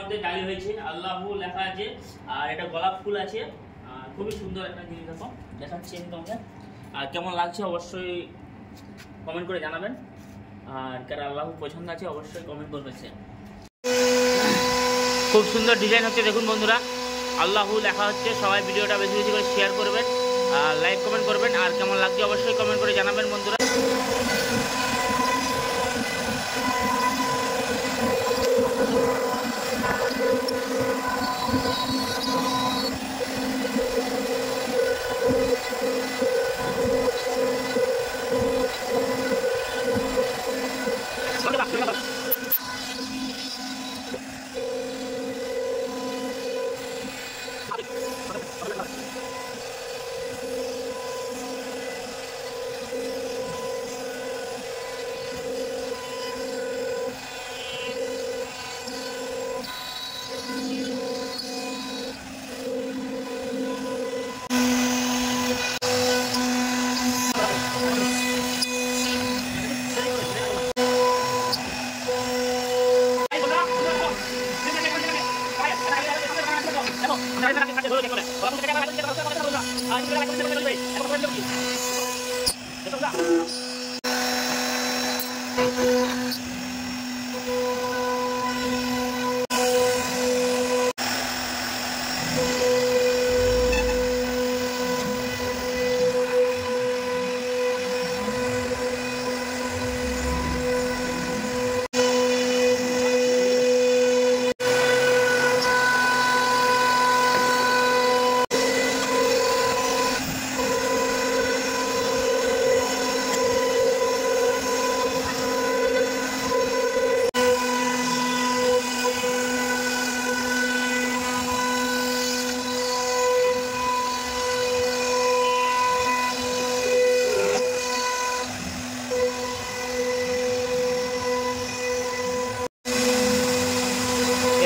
মধ্যে ডালি হয়েছে, আল্লাহু লেখা আছে, আর এটা গোলাপ ফুল আছে। খুবই সুন্দর একটা জিনিস, দেখো দেখাচ্ছি আমি তোমাকে। আর কেমন লাগছে অবশ্যই কমেন্ট করে জানাবেন, আর কারা আল্লাহু পছন্দ আছে অবশ্যই কমেন্ট করবেন। খুব সুন্দর ডিজাইন হচ্ছে দেখুন বন্ধুরা, আল্লাহু লেখা হচ্ছে। সবাই ভিডিওটা বেশি বেশি করে শেয়ার করবেন, আর লাইক কমেন্ট করবেন, আর কেমন লাগছে অবশ্যই কমেন্ট করে জানাবেন বন্ধুরা।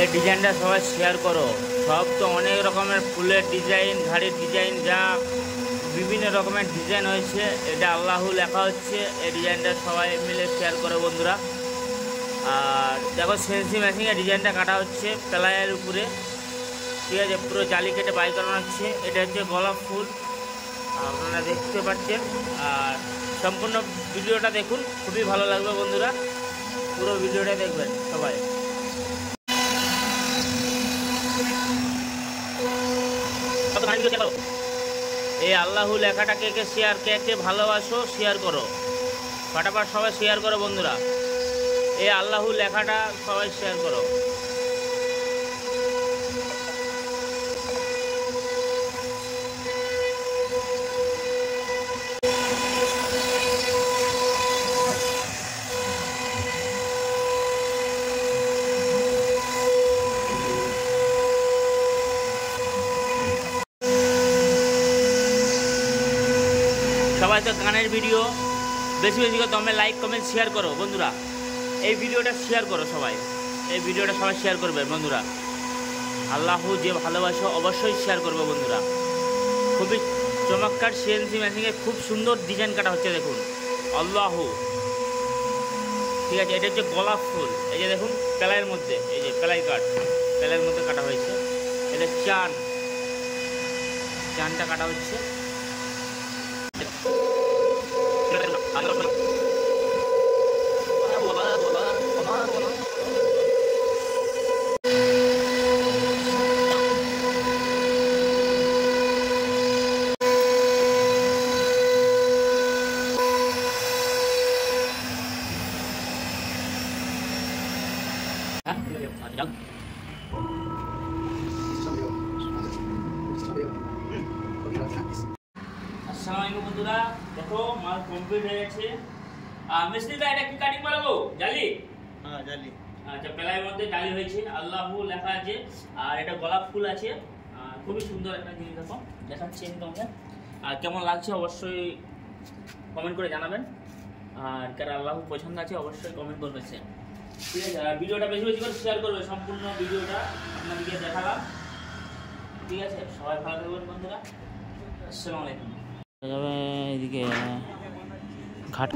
এই ডিজাইনটা সবাই শেয়ার করো। সব তো অনেক রকমের ফুলের ডিজাইন, ঘাড়ির ডিজাইন, যা বিভিন্ন রকমের ডিজাইন হয়েছে। এটা আল্লাহু লেখা হচ্ছে, এই ডিজাইনটা সবাই মিলে শেয়ার করো বন্ধুরা। আর দেখো সেন্সি মেশিনে ডিজাইনটা কাটা হচ্ছে প্লাইয়ের উপরে, ঠিক আছে, পুরো জালি কেটে বাই করানো হচ্ছে। এটা হচ্ছে গোলাপ ফুল, আপনারা দেখতে পাচ্ছেন। আর সম্পূর্ণ ভিডিওটা দেখুন, খুবই ভালো লাগবে বন্ধুরা, পুরো ভিডিওটা দেখবেন সবাই। এই আল্লাহু লেখাটাকে কে শেয়ার, কে ভালোবাসো শেয়ার করো, ফটাফট সবাই শেয়ার করো বন্ধুরা। এই আল্লাহু লেখাটা সবাই শেয়ার করো। সবাই তো গানের ভিডিও বেশি বেশি করে তোমরা লাইক কমেন্ট শেয়ার করো বন্ধুরা। এই ভিডিওটা শেয়ার করো সবাই, এই ভিডিওটা সবাই শেয়ার করবে বন্ধুরা। আল্লাহু যে ভালোবাসো অবশ্যই শেয়ার করবে বন্ধুরা। খুবই চমৎকার সিএনসি মেশিনে খুব সুন্দর ডিজাইন কাটা হচ্ছে দেখুন, আল্লাহু, ঠিক আছে। এটা হচ্ছে গোলাপ ফুল, এই যে দেখুন প্লাইয়ের মধ্যে, এই যে প্লাই কাট, প্লাইয়ের মধ্যে কাটা হয়েছে। এটা চানটা কাটা হচ্ছে। আসসালামু বন্ধুরা, দেখো মাল কমপ্লিট হয়ে গেছে। মিস্ত্রিটা এটা কি কাটিং বানাবো? জালি? হ্যাঁ জালি। আচ্ছা, প্লাইয়ের মধ্যে ডালি হয়েছে, আল্লাহু লেখা আছে, আর এটা গোলাপ ফুল আছে। খুবই সুন্দর একটা জিনিস, দেখো দেখাচ্ছি আমি তোমাকে। আর কেমন লাগছে অবশ্যই কমেন্ট করে জানাবেন, আর কারা আল্লাহু পছন্দ আছে অবশ্যই কমেন্ট করবেন। ঠিক আছে, আর ভিডিওটা বেশি বেশি করে শেয়ার করবে, সম্পূর্ণ ভিডিওটা আপনাদেরকে দেখালাম। ঠিক আছে, সবাই ভালো থাকবেন বন্ধুরা। আসসালামু আলাইকুম। এদিকে ঘাট